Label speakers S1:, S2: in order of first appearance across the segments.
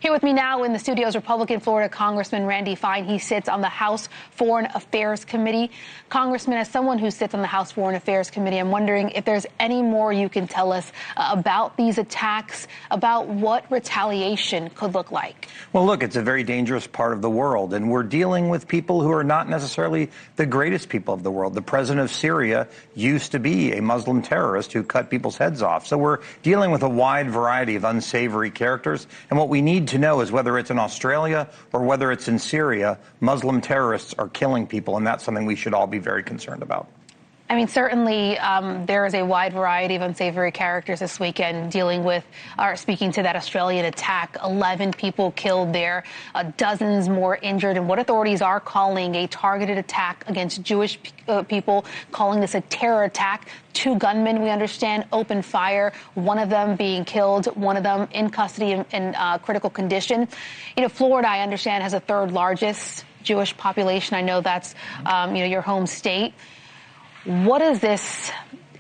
S1: Here with me now in the studio is Republican Florida Congressman Randy Fine. He sits on the House Foreign Affairs Committee. Congressman, as someone who sits on the House Foreign Affairs Committee, I'm wondering if there's any more you can tell us about these attacks, about what retaliation could look like.
S2: Well, look, it's a very dangerous part of the world, and we're dealing with people who are not necessarily the greatest people of the world. The president of Syria used to be a Muslim terrorist who cut people's heads off. So we're dealing with a wide variety of unsavory characters, and what we need to know is whether it's in Australia or whether it's in Syria, Muslim terrorists are killing people, and that's something we should all be very concerned about.
S1: I mean, certainly there is a wide variety of unsavory characters this weekend dealing with or speaking to that Australian attack. 11 people killed there, dozens more injured, and what authorities are calling a targeted attack against Jewish people, calling this a terror attack. 2 gunmen, we understand, opened fire, one of them being killed, one of them in custody in critical condition. You know, Florida, I understand, has the 3rd largest Jewish population. I know that's, your home state. What does this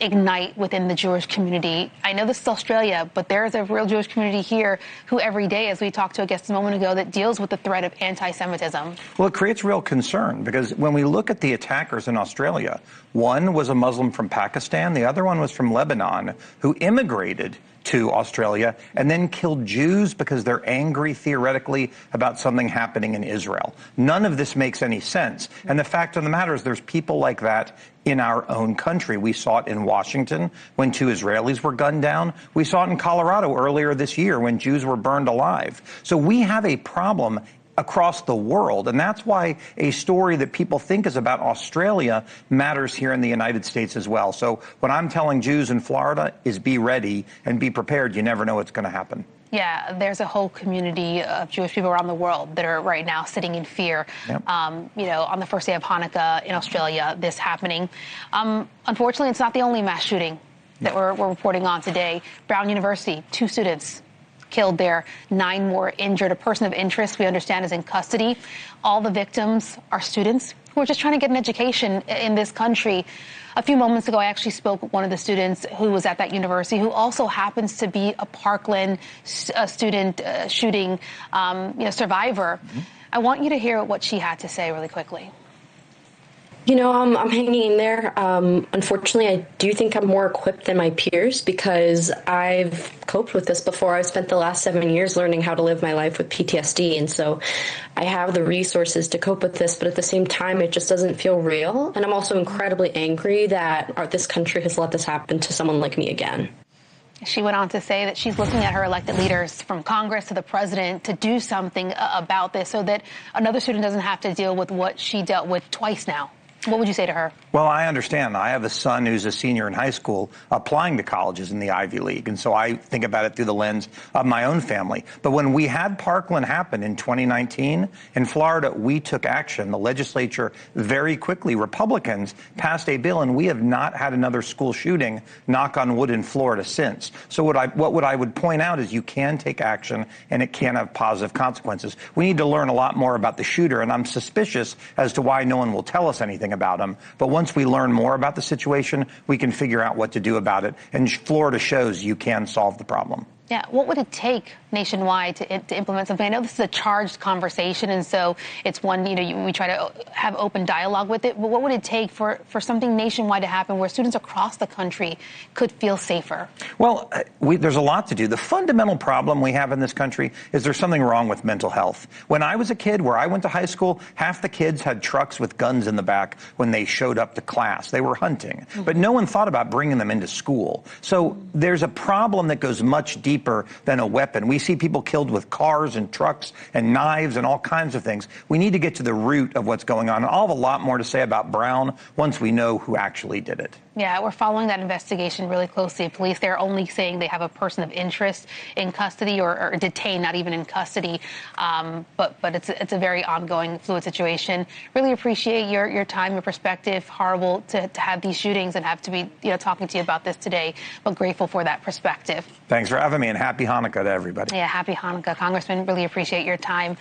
S1: ignite within the Jewish community? I know this is Australia, but there is a real Jewish community here who every day, as we talked to a guest a moment ago, that deals with the threat of anti-Semitism.
S2: Well, it creates real concern because when we look at the attackers in Australia, one was a Muslim from Pakistan, the other one was from Lebanon, who immigrated to Australia and then killed Jews because they're angry, theoretically, about something happening in Israel. None of this makes any sense. And the fact of the matter is there's people like that in our own country. We saw it in Washington when 2 Israelis were gunned down. We saw it in Colorado earlier this year when Jews were burned alive. So we have a problem across the world, and that's why a story that people think is about Australia matters here in the United States as well. So what I'm telling Jews in Florida is be ready and be prepared. You never know what's going to happen.
S1: Yeah, there's a whole community of Jewish people around the world that are right now sitting in fear. Yep. On the first day of Hanukkah in Australia, this happening. Unfortunately, it's not the only mass shooting that we're reporting on today. Brown University, 2 students killed there, 9 more injured. A person of interest, we understand, is in custody. All the victims are students who are just trying to get an education in this country. A few moments ago, I actually spoke with one of the students who was at that university, who also happens to be a Parkland student shooting survivor. Mm-hmm. I want you to hear what she had to say really quickly.
S3: I'm hanging in there. Unfortunately, I do think I'm more equipped than my peers because I've coped with this before. I've spent the last 7 years learning how to live my life with PTSD. And so I have the resources to cope with this. But at the same time, it just doesn't feel real. And I'm also incredibly angry that this country has let this happen to someone like me again.
S1: She went on to say that she's looking at her elected leaders from Congress to the president to do something about this so that another student doesn't have to deal with what she dealt with twice now. What would you say to her?
S2: Well, I understand. I have a son who's a senior in high school applying to colleges in the Ivy League. And so I think about it through the lens of my own family. But when we had Parkland happen in 2019 in Florida, we took action. The legislature very quickly, Republicans passed a bill, and we have not had another school shooting, knock on wood, in Florida since. So what I would point out is you can take action and it can have positive consequences. We need to learn a lot more about the shooter, and I'm suspicious as to why no one will tell us anything about him. But once we learn more about the situation, we can figure out what to do about it. And Florida shows you can solve the problem.
S1: Yeah, what would it take nationwide to implement something? I know this is a charged conversation, and so it's one, we try to have open dialogue with it. But what would it take for something nationwide to happen where students across the country could feel safer?
S2: Well, there's a lot to do. The fundamental problem we have in this country is there's something wrong with mental health. When I was a kid, where I went to high school, half the kids had trucks with guns in the back when they showed up to class. They were hunting. Mm-hmm. But no one thought about bringing them into school. So there's a problem that goes much deeper than a weapon. We see people killed with cars and trucks and knives and all kinds of things. We need to get to the root of what's going on. And I'll have a lot more to say about Brown once we know who actually did it.
S1: Yeah, we're following that investigation really closely. Police, they're only saying they have a person of interest in custody or detained, not even in custody. But it's a very ongoing, fluid situation. Really appreciate your time, your perspective. Horrible to have these shootings and have to be talking to you about this today, but grateful for that perspective.
S2: Thanks for having me, and happy Hanukkah to everybody.
S1: Yeah, happy Hanukkah. Congressman, really appreciate your time.